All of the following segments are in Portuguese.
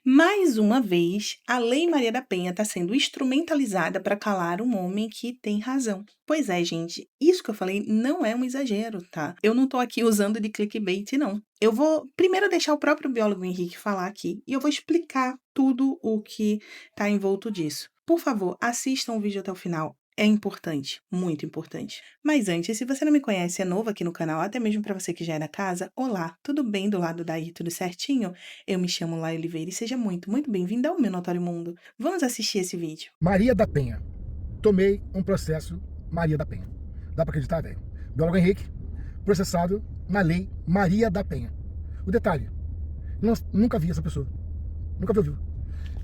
Mais uma vez, a Lei Maria da Penha está sendo instrumentalizada para calar um homem que tem razão. Pois é, gente, isso que eu falei não é um exagero, tá? Eu não tô aqui usando de clickbait, não. Eu vou primeiro deixar o próprio biólogo Henrique falar aqui e eu vou explicar tudo o que está envolto disso. Por favor, assistam o vídeo até o final. É importante, muito importante. Mas antes, se você não me conhece, é novo aqui no canal, até mesmo para você que já é da casa, olá, tudo bem do lado daí, tudo certinho? Eu me chamo Lai Oliveira e seja muito, muito bem-vindo ao meu Notório Mundo. Vamos assistir esse vídeo. Maria da Penha. Tomei um processo Maria da Penha. Dá pra acreditar, velho? Biólogo Henrique, processado na lei Maria da Penha. O detalhe, nunca vi essa pessoa. Nunca vi ao vivo.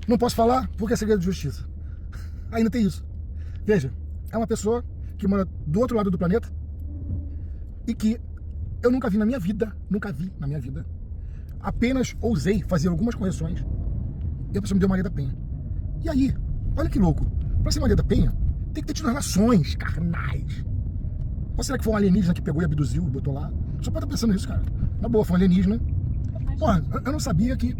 Não posso falar porque é segredo de justiça. Ainda tem isso. Veja, é uma pessoa que mora do outro lado do planeta e que eu nunca vi na minha vida, apenas ousei fazer algumas correções e a pessoa me deu Maria da Penha. E aí, olha que louco, pra ser Maria da Penha, tem que ter tido relações carnais. Ou será que foi um alienígena que pegou e abduziu e botou lá? Só pode estar pensando nisso, cara. Na boa, foi um alienígena. Porra, eu não sabia que...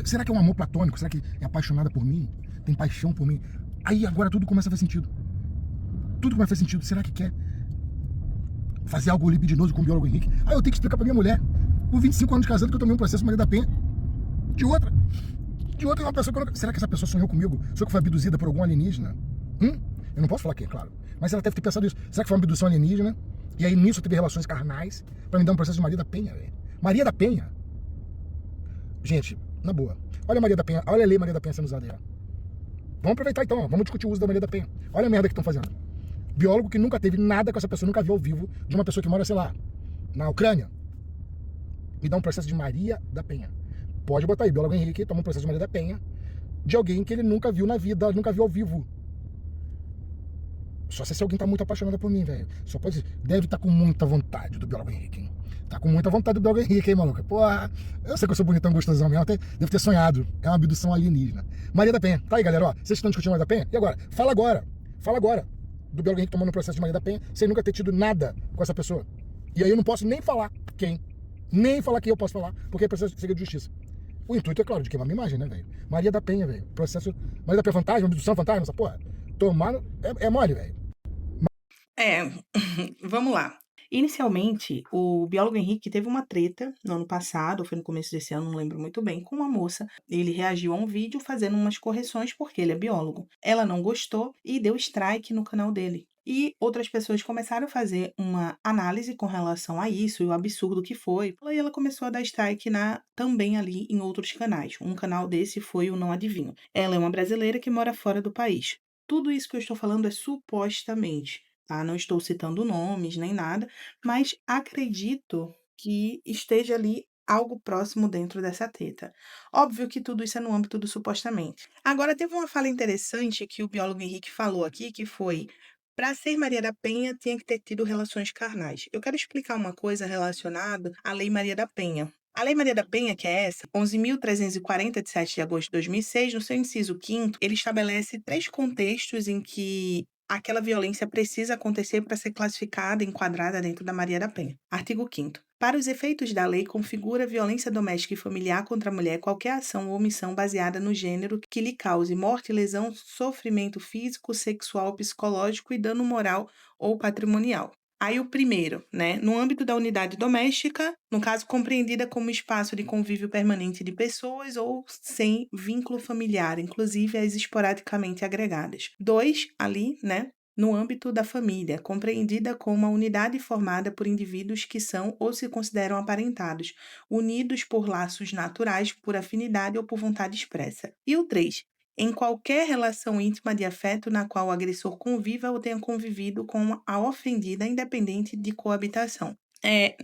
Será que é um amor platônico? Será que é apaixonada por mim? Tem paixão por mim? Aí agora tudo começa a fazer sentido. Tudo começa a fazer sentido. Será que quer fazer algo libidinoso com o biólogo Henrique? Aí eu tenho que explicar pra minha mulher, com 25 anos de casado, que eu tomei um processo Maria da Penha de outra. De outra é uma pessoa que eu não... Será que essa pessoa sonhou comigo? Será que foi abduzida por algum alienígena? Eu não posso falar aqui, é claro. Mas ela deve ter pensado isso. Será que foi uma abdução alienígena? E aí nisso teve relações carnais pra me dar um processo de Maria da Penha, velho. Maria da Penha? Gente, na boa. Olha a Maria da Penha, olha a lei Maria da Penha sendo usada aí, ó. Vamos aproveitar então, ó. Vamos discutir o uso da Maria da Penha. Olha a merda que estão fazendo. Biólogo que nunca teve nada com essa pessoa, nunca viu ao vivo, de uma pessoa que mora, sei lá, na Ucrânia, me dá um processo de Maria da Penha. Pode botar aí, biólogo Henrique toma um processo de Maria da Penha de alguém que ele nunca viu na vida, nunca viu ao vivo. Só se alguém tá muito apaixonado por mim, velho. Só pode. Deve estar com muita vontade do biólogo Henrique, hein? Tá com muita vontade do biólogo Henrique, hein, maluca? Porra, eu sei que eu sou bonitão, gostosão mesmo. Deve ter sonhado. É uma abdução alienígena. Maria da Penha. Tá aí, galera, ó. Vocês estão discutindo Maria da Penha? E agora? Fala agora. Fala agora. Do biólogo Henrique tomando o processo de Maria da Penha, sem nunca ter tido nada com essa pessoa. E aí eu não posso nem falar quem. Nem falar quem eu posso falar, porque é processo de segredo de justiça. O intuito, é claro, de queimar minha imagem, né, velho? Maria da Penha, velho. Processo. Maria da Penha fantasma, abdução fantasma, essa porra. Tomar. É mole, velho. É, vamos lá. Inicialmente, o biólogo Henrique teve uma treta no ano passado, ou foi no começo desse ano, não lembro muito bem, com uma moça. Ele reagiu a um vídeo fazendo umas correções porque ele é biólogo. Ela não gostou e deu strike no canal dele. E outras pessoas começaram a fazer uma análise com relação a isso e o absurdo que foi. E ela começou a dar strike também ali em outros canais. Um canal desse foi o Não Adivinho. Ela é uma brasileira que mora fora do país. Tudo isso que eu estou falando é supostamente, tá? Não estou citando nomes nem nada, mas acredito que esteja ali algo próximo dentro dessa treta. Óbvio que tudo isso é no âmbito do supostamente. Agora, teve uma fala interessante que o biólogo Henrique falou aqui, que foi: para ser Maria da Penha, tinha que ter tido relações carnais. Eu quero explicar uma coisa relacionada à Lei Maria da Penha. A Lei Maria da Penha, que é essa, 11.340, de 7 de agosto de 2006, no seu inciso 5º, ele estabelece 3 contextos em que aquela violência precisa acontecer para ser classificada, enquadrada dentro da Maria da Penha. Artigo 5º. Para os efeitos da lei, configura violência doméstica e familiar contra a mulher qualquer ação ou omissão baseada no gênero que lhe cause morte, lesão, sofrimento físico, sexual, psicológico e dano moral ou patrimonial. Aí o primeiro, né? No âmbito da unidade doméstica, no caso compreendida como espaço de convívio permanente de pessoas ou sem vínculo familiar, inclusive as esporadicamente agregadas. 2, ali, né? No âmbito da família, compreendida como uma unidade formada por indivíduos que são ou se consideram aparentados, unidos por laços naturais, por afinidade ou por vontade expressa. E o 3, em qualquer relação íntima de afeto na qual o agressor conviva ou tenha convivido com a ofendida, independente de coabitação.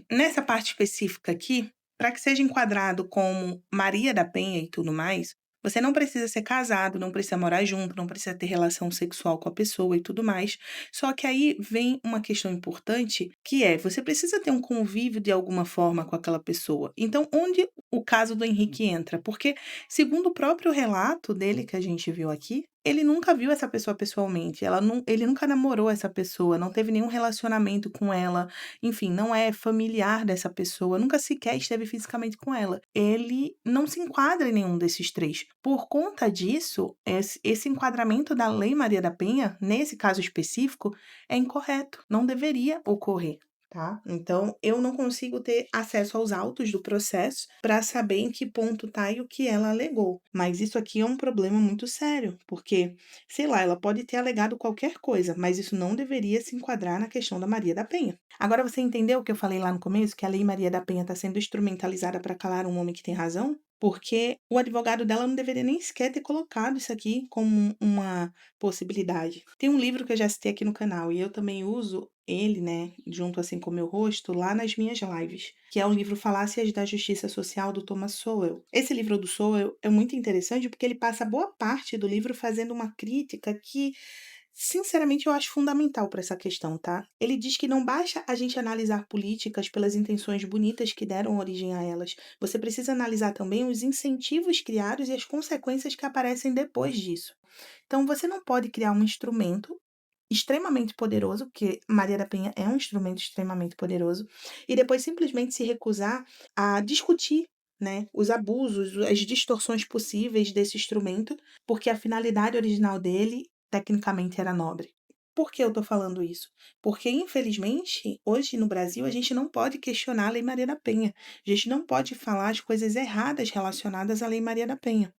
Nessa parte específica aqui, para que seja enquadrado como Maria da Penha e tudo mais, você não precisa ser casado, não precisa morar junto, não precisa ter relação sexual com a pessoa e tudo mais. Só que aí vem uma questão importante, que é, você precisa ter um convívio de alguma forma com aquela pessoa. Então, onde o caso do Henrique entra? Porque, segundo o próprio relato dele que a gente viu aqui, ele nunca viu essa pessoa pessoalmente, ele nunca namorou essa pessoa, não teve nenhum relacionamento com ela, enfim, não é familiar dessa pessoa, nunca sequer esteve fisicamente com ela. Ele não se enquadra em nenhum desses 3. Por conta disso, esse enquadramento da Lei Maria da Penha, nesse caso específico, é incorreto, não deveria ocorrer. Tá? Então, eu não consigo ter acesso aos autos do processo para saber em que ponto tá e o que ela alegou. Mas isso aqui é um problema muito sério, porque, sei lá, ela pode ter alegado qualquer coisa, mas isso não deveria se enquadrar na questão da Maria da Penha. Agora você entendeu o que eu falei lá no começo, que a Lei Maria da Penha está sendo instrumentalizada para calar um homem que tem razão? Porque o advogado dela não deveria nem sequer ter colocado isso aqui como uma possibilidade. Tem um livro que eu já citei aqui no canal e eu também uso ele, né, junto assim com o meu rosto, lá nas minhas lives, que é o livro Falácias da Justiça Social, do Thomas Sowell. Esse livro do Sowell é muito interessante porque ele passa boa parte do livro fazendo uma crítica que, sinceramente, eu acho fundamental para essa questão, tá? Ele diz que não basta a gente analisar políticas pelas intenções bonitas que deram origem a elas. Você precisa analisar também os incentivos criados e as consequências que aparecem depois disso. Então, você não pode criar um instrumento extremamente poderoso, porque Maria da Penha é um instrumento extremamente poderoso, e depois simplesmente se recusar a discutir, né, os abusos, as distorções possíveis desse instrumento, porque a finalidade original dele, tecnicamente, era nobre. Por que eu tô falando isso? Porque, infelizmente, hoje no Brasil, a gente não pode questionar a Lei Maria da Penha. A gente não pode falar as coisas erradas relacionadas à Lei Maria da Penha.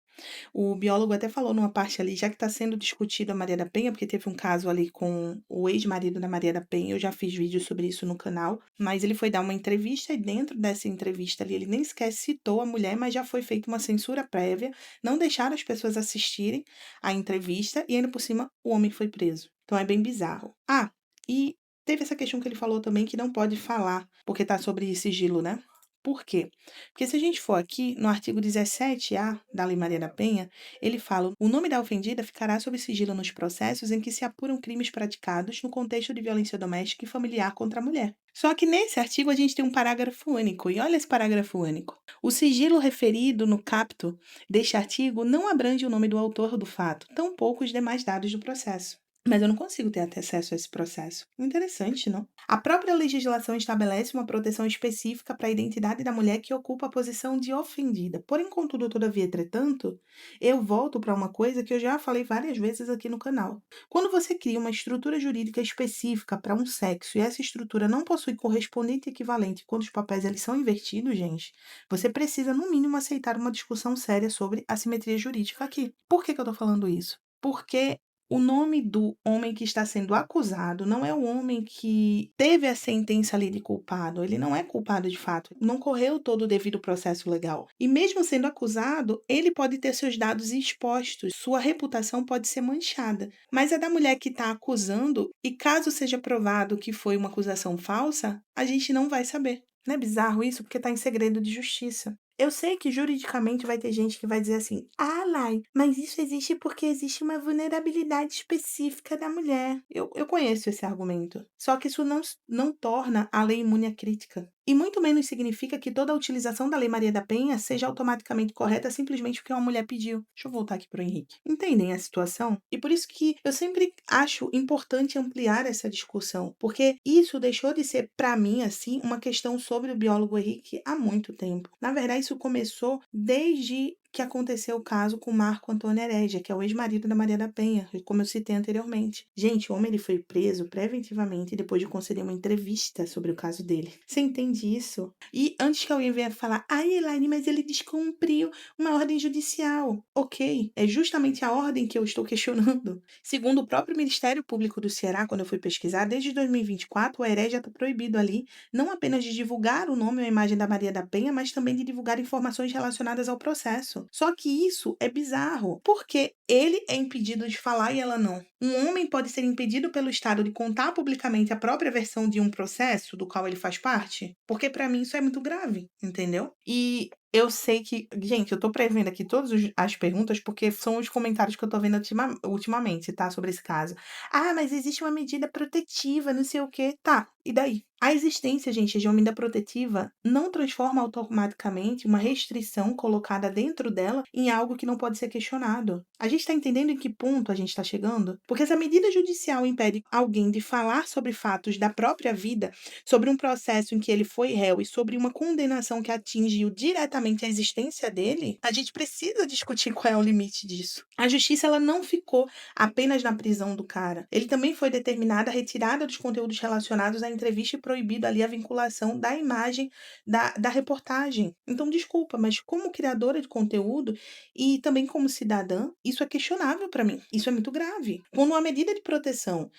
O biólogo até falou numa parte ali, já que está sendo discutido a Maria da Penha, porque teve um caso ali com o ex-marido da Maria da Penha, eu já fiz vídeo sobre isso no canal, mas ele foi dar uma entrevista e dentro dessa entrevista ali, ele nem sequer citou a mulher, mas já foi feita uma censura prévia, não deixaram as pessoas assistirem a entrevista e ainda por cima o homem foi preso. Então é bem bizarro. Ah, e teve essa questão que ele falou também que não pode falar, porque tá sobre sigilo, né? Por quê? Porque se a gente for aqui no artigo 17A da Lei Maria da Penha, ele fala: o nome da ofendida ficará sob sigilo nos processos em que se apuram crimes praticados no contexto de violência doméstica e familiar contra a mulher. Só que nesse artigo a gente tem um parágrafo único, e olha esse parágrafo único. O sigilo referido no capto deste artigo não abrange o nome do autor do fato, tampouco os demais dados do processo. Mas eu não consigo ter acesso a esse processo. Interessante, não? A própria legislação estabelece uma proteção específica para a identidade da mulher que ocupa a posição de ofendida. Porém, contudo, todavia, entretanto, eu volto para uma coisa que eu já falei várias vezes aqui no canal. Quando você cria uma estrutura jurídica específica para um sexo e essa estrutura não possui correspondente equivalente quando os papéis eles são invertidos, gente, você precisa, no mínimo, aceitar uma discussão séria sobre a simetria jurídica aqui. Por que eu tô falando isso? Porque o nome do homem que está sendo acusado não é o homem que teve a sentença ali de culpado. Ele não é culpado de fato. Não correu todo o devido processo legal. E mesmo sendo acusado, ele pode ter seus dados expostos. Sua reputação pode ser manchada. Mas a da mulher que está acusando, e caso seja provado que foi uma acusação falsa, a gente não vai saber. Não é bizarro isso? Porque está em segredo de justiça. Eu sei que juridicamente vai ter gente que vai dizer assim: ah, Lai, mas isso existe porque existe uma vulnerabilidade específica da mulher. Eu conheço esse argumento. Só que isso não torna a lei imune à crítica. E muito menos significa que toda a utilização da Lei Maria da Penha seja automaticamente correta simplesmente porque uma mulher pediu. Deixa eu voltar aqui para o Henrique. Entendem a situação? E por isso que eu sempre acho importante ampliar essa discussão, porque isso deixou de ser, para mim, assim, uma questão sobre o biólogo Henrique há muito tempo. Na verdade, isso começou desde que aconteceu o caso com Marco Antônio Heredia, que é o ex-marido da Maria da Penha, como eu citei anteriormente. Gente, o homem ele foi preso preventivamente depois de conceder uma entrevista sobre o caso dele. Você entende isso? E antes que alguém venha falar: ai, Elaine, mas ele descumpriu uma ordem judicial. Ok, é justamente a ordem que eu estou questionando. Segundo o próprio Ministério Público do Ceará, quando eu fui pesquisar, desde 2024, o Heredia está proibido ali não apenas de divulgar o nome ou a imagem da Maria da Penha, mas também de divulgar informações relacionadas ao processo. Só que isso é bizarro, porque ele é impedido de falar e ela não. Um homem pode ser impedido pelo Estado de contar publicamente a própria versão de um processo do qual ele faz parte? Porque para mim isso é muito grave, entendeu? E Eu sei que gente, eu tô prevendo aqui todas as perguntas, porque são os comentários que eu tô vendo ultimamente, tá, sobre esse caso. "Ah, mas existe uma medida protetiva, não sei o quê". Tá, e daí? A existência, gente, de uma medida protetiva não transforma automaticamente uma restrição colocada dentro dela em algo que não pode ser questionado. A gente tá entendendo em que ponto a gente tá chegando? Porque se a medida judicial impede alguém de falar sobre fatos da própria vida, sobre um processo em que ele foi réu e sobre uma condenação que atingiu diretamente a existência dele, a gente precisa discutir qual é o limite disso. A justiça ela não ficou apenas na prisão do cara. Ele também foi determinada a retirada dos conteúdos relacionados à entrevista e proibido ali a vinculação da imagem da reportagem. Então, desculpa, mas como criadora de conteúdo e também como cidadã, isso é questionável para mim. Isso é muito grave. Quando uma medida de proteção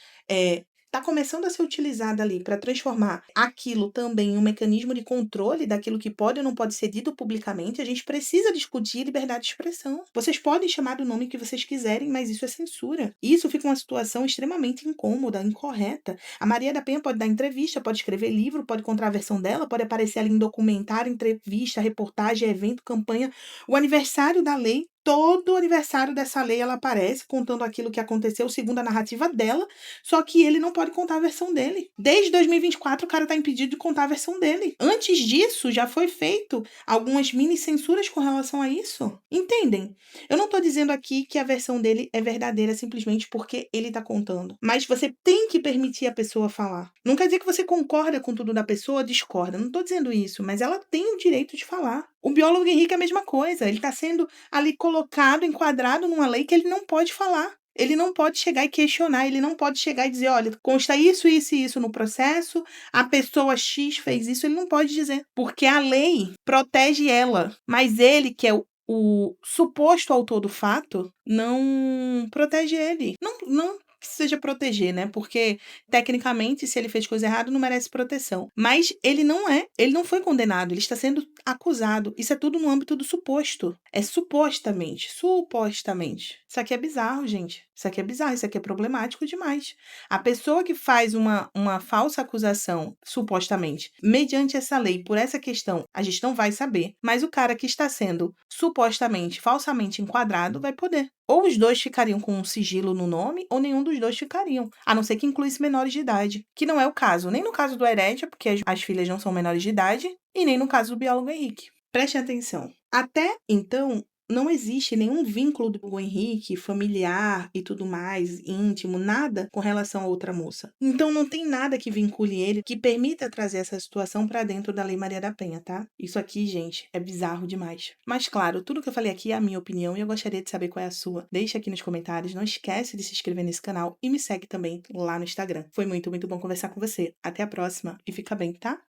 está começando a ser utilizada ali para transformar aquilo também em um mecanismo de controle daquilo que pode ou não pode ser dito publicamente, a gente precisa discutir liberdade de expressão. Vocês podem chamar do nome que vocês quiserem, mas isso é censura. E isso fica uma situação extremamente incômoda, incorreta. A Maria da Penha pode dar entrevista, pode escrever livro, pode contar a versão dela, pode aparecer ali em documentário, entrevista, reportagem, evento, campanha. O aniversário da lei, todo aniversário dessa lei ela aparece contando aquilo que aconteceu segundo a narrativa dela, só que ele não pode contar a versão dele. Desde 2024 o cara tá impedido de contar a versão dele. Antes disso já foi feito algumas mini censuras com relação a isso. Entendem? Eu não tô dizendo aqui que a versão dele é verdadeira simplesmente porque ele tá contando, mas você tem que permitir a pessoa falar. Não quer dizer que você concorda com tudo da pessoa, discorda. Não tô dizendo isso, mas ela tem o direito de falar. O biólogo Henrique é a mesma coisa. Ele tá sendo ali colocado, enquadrado numa lei que ele não pode falar. Ele não pode chegar e questionar, ele não pode chegar e dizer, olha, consta isso, isso e isso no processo, a pessoa X fez isso, ele não pode dizer, porque a lei protege ela, mas ele, que é o suposto autor do fato, não protege ele. Não que seja proteger, né? Porque, tecnicamente, se ele fez coisa errada, não merece proteção. Mas ele não foi condenado, ele está sendo acusado. Isso é tudo no âmbito do suposto. É supostamente, supostamente. Isso aqui é bizarro, gente. Isso aqui é bizarro, isso aqui é problemático demais. A pessoa que faz uma falsa acusação, supostamente, mediante essa lei, por essa questão, a gente não vai saber. Mas o cara que está sendo supostamente, falsamente enquadrado, vai poder. Ou os dois ficariam com um sigilo no nome, ou nenhum dos dois ficariam. A não ser que incluísse menores de idade. Que não é o caso. Nem no caso do Herédia, porque as filhas não são menores de idade, e nem no caso do biólogo Henrique. Preste atenção. Até então, não existe nenhum vínculo do Hugo Henrique, familiar e tudo mais, íntimo, nada com relação a outra moça. Então não tem nada que vincule ele que permita trazer essa situação pra dentro da Lei Maria da Penha, tá? Isso aqui, gente, é bizarro demais. Mas claro, tudo que eu falei aqui é a minha opinião e eu gostaria de saber qual é a sua. Deixa aqui nos comentários, não esquece de se inscrever nesse canal e me segue também lá no Instagram. Foi muito, muito bom conversar com você. Até a próxima e fica bem, tá?